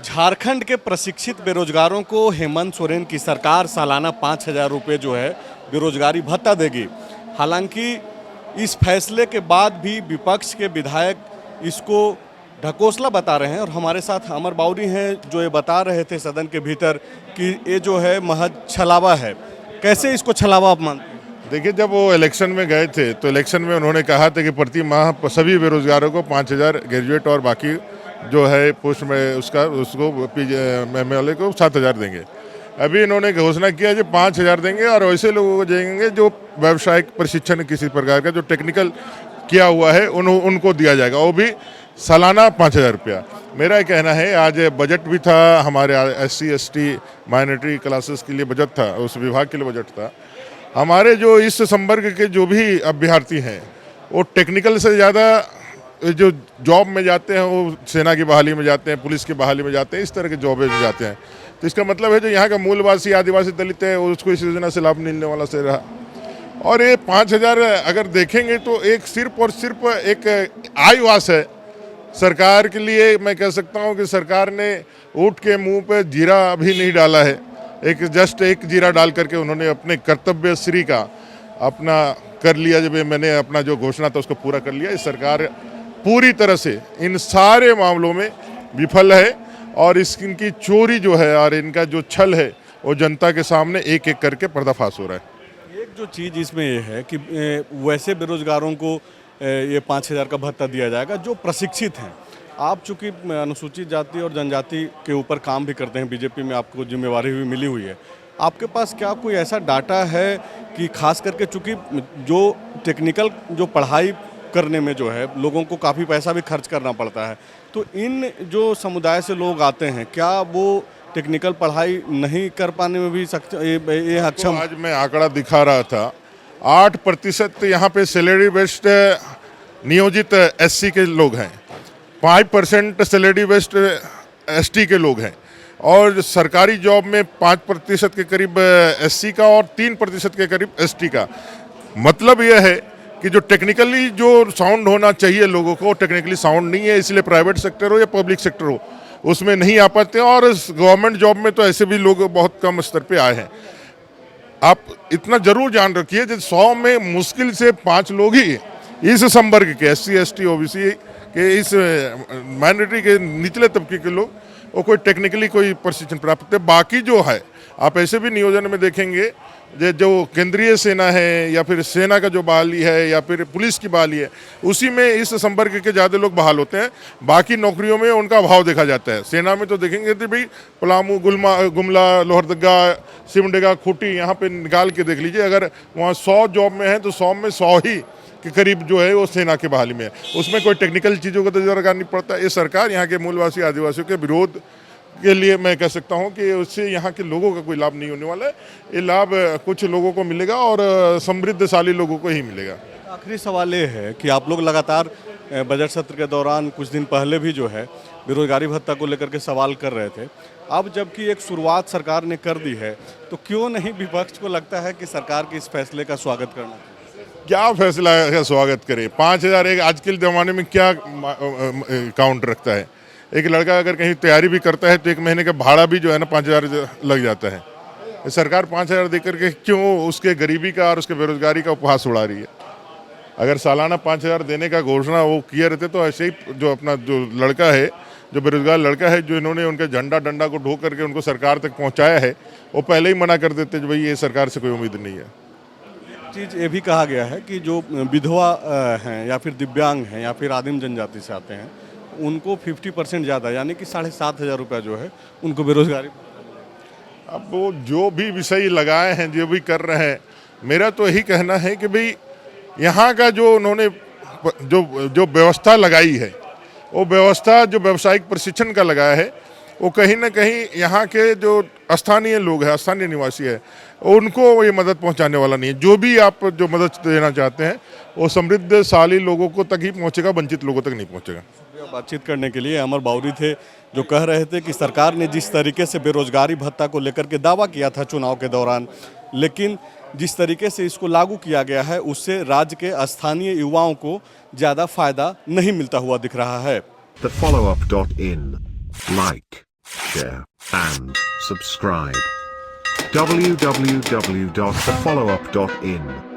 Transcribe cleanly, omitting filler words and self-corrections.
झारखंड के प्रशिक्षित बेरोजगारों को हेमंत सोरेन की सरकार सालाना 5,000 रुपये जो है बेरोजगारी भत्ता देगी। हालांकि इस फैसले के बाद भी विपक्ष के विधायक इसको ढकोसला बता रहे हैं और हमारे साथ अमर बाउरी हैं जो ये बता रहे थे सदन के भीतर कि ये जो है महज छलावा है। कैसे इसको छलावा आप मानते हैं? देखिए, जब वो इलेक्शन में गए थे तो इलेक्शन में उन्होंने कहा था कि प्रति माह सभी बेरोजगारों को 5,000 ग्रेजुएट और बाकी जो है पोस्ट में उसको MLA को 7,000 देंगे। अभी इन्होंने घोषणा किया कि 5,000 देंगे और वैसे लोगों को देंगे जो व्यावसायिक प्रशिक्षण किसी प्रकार का जो टेक्निकल किया हुआ है उनको दिया जाएगा, वो भी सालाना 5,000 रुपया। मेरा कहना है, आज बजट भी था हमारे SC ST माइनॉरिटी क्लासेस के लिए बजट था, उस विभाग के लिए बजट था। हमारे जो इस संवर्ग के जो भी अभ्यर्थी हैं वो टेक्निकल से ज़्यादा जो जॉब में जाते हैं वो सेना की बहाली में जाते हैं, पुलिस की बहाली में जाते हैं, इस तरह के जॉब में जाते हैं। तो इसका मतलब है जो यहाँ का मूलवासी आदिवासी दलित है उसको इस योजना से लाभ मिलने वाला से रहा। और ये 5,000 अगर देखेंगे तो एक सिर्फ और सिर्फ एक आयवास है सरकार के लिए। मैं कह सकता हूँ कि सरकार ने ऊँट के मुँह पे जीरा भी नहीं डाला है, जस्ट एक जीरा डाल करके उन्होंने अपने कर्तव्य श्री का अपना कर लिया। जब मैंने अपना जो घोषणा था उसको पूरा कर लिया। इस सरकार पूरी तरह से इन सारे मामलों में विफल है और इनकी चोरी जो है और इनका जो छल है वो जनता के सामने एक एक करके पर्दाफाश हो रहा है। एक जो चीज़ इसमें ये है कि वैसे बेरोजगारों को ये 5,000 का भत्ता दिया जाएगा जो प्रशिक्षित हैं। आप चूँकि अनुसूचित जाति और जनजाति के ऊपर काम भी करते हैं, बीजेपी में आपको जिम्मेवारी भी मिली हुई है, आपके पास क्या कोई ऐसा डाटा है कि खास करके चूँकि जो टेक्निकल जो पढ़ाई करने में जो है लोगों को काफ़ी पैसा भी खर्च करना पड़ता है, तो इन जो समुदाय से लोग आते हैं क्या वो टेक्निकल पढ़ाई नहीं कर पाने में भी ये अक्षम? आज मैं आंकड़ा दिखा रहा था, 8% यहाँ पे सैलरी बेस्ड नियोजित SC के लोग हैं, 5% सैलरी बेस्ड ST के लोग हैं और सरकारी जॉब में 5% के करीब SC का और 3% के करीब ST का। मतलब यह है कि जो टेक्निकली जो साउंड होना चाहिए लोगों को टेक्निकली साउंड नहीं है, इसलिए प्राइवेट सेक्टर हो या पब्लिक सेक्टर हो उसमें नहीं आ पाते हैं। और गवर्नमेंट जॉब में तो ऐसे भी लोग बहुत कम स्तर पे आए हैं। आप इतना जरूर जान रखिए, जब 100 में मुश्किल से 5 लोग ही इस संवर्ग के SC ST OBC के इस माइनॉरिटी के निचले तबके के लोग वो कोई टेक्निकली कोई प्रशिक्षण प्राप्त है। बाकी जो है आप ऐसे भी नियोजन में देखेंगे जो केंद्रीय सेना है या फिर सेना का जो बहाली है या फिर पुलिस की बहाली है उसी में इस संपर्क के ज़्यादा लोग बहाल होते हैं। बाकी नौकरियों में उनका अभाव देखा जाता है। सेना में तो देखेंगे तो भाई पलामू, गुमला, लोहरदगा, सिमडेगा, खूंटी यहाँ पे निकाल के देख लीजिए, अगर वहाँ 100 जॉब में है तो 100 में 100 ही के करीब जो है वो सेना के बहाली में है। उसमें कोई टेक्निकल चीज़ों का तजुर्बा करना नहीं पड़ता। ये सरकार यहाँ के मूलवासी आदिवासियों के विरोध के लिए मैं कह सकता हूं कि उससे यहाँ के लोगों का कोई लाभ नहीं होने वाला है। ये लाभ कुछ लोगों को मिलेगा और समृद्धशाली लोगों को ही मिलेगा। आखिरी सवाल ये है कि आप लोग लगातार बजट सत्र के दौरान कुछ दिन पहले भी जो है बेरोजगारी भत्ता को लेकर के सवाल कर रहे थे। अब जबकि एक शुरुआत सरकार ने कर दी है तो क्यों नहीं विपक्ष को लगता है कि सरकार के इस फैसले का स्वागत करना चाहिए? क्या फैसला का स्वागत करे? 5,000 एक आज के ज़माने में क्या काउंट रखता है? एक लड़का अगर कहीं तैयारी भी करता है तो 1 महीने का भाड़ा भी जो है ना 5,000 लग जाता है। सरकार 5,000 देकर के क्यों उसके गरीबी का और उसके बेरोजगारी का उपहास उड़ा रही है? अगर सालाना 5,000 देने का घोषणा वो किए रहते तो ऐसे ही जो अपना जो लड़का है, जो बेरोजगार लड़का है, जो इन्होंने उनके झंडा डंडा को ढो करके उनको सरकार तक पहुँचाया है, वो पहले ही मना कर देते भाई ये सरकार से कोई उम्मीद नहीं है। चीज़ ये भी कहा गया है कि जो विधवा हैं या फिर दिव्यांग हैं या फिर आदिम जनजाति से आते हैं उनको 50% ज़्यादा यानी कि 7,500 रुपया जो है उनको बेरोजगारी। अब वो जो भी विषय लगाए हैं, जो भी कर रहे हैं, मेरा तो यही कहना है कि भाई यहाँ का जो उन्होंने जो व्यवस्था लगाई है वो व्यवस्था जो व्यावसायिक प्रशिक्षण का लगाया है वो कहीं ना कहीं यहाँ के जो स्थानीय लोग हैं, स्थानीय निवासी है, उनको ये मदद पहुँचाने वाला नहीं है। जो भी आप जो मदद देना चाहते हैं वो समृद्धशाली लोगों को तक ही पहुँचेगा, वंचित लोगों तक नहीं पहुँचेगा। बातचीत करने के लिए अमर बाउरी थे जो कह रहे थे कि सरकार ने जिस तरीके से बेरोजगारी भत्ता को लेकर के दावा किया था चुनाव के दौरान, लेकिन जिस तरीके से इसको लागू किया गया है उससे राज्य के स्थानीय युवाओं को ज़्यादा फायदा नहीं मिलता हुआ दिख रहा है। TheFollowUp.in. Like, share, and subscribe. www.thefollowup.in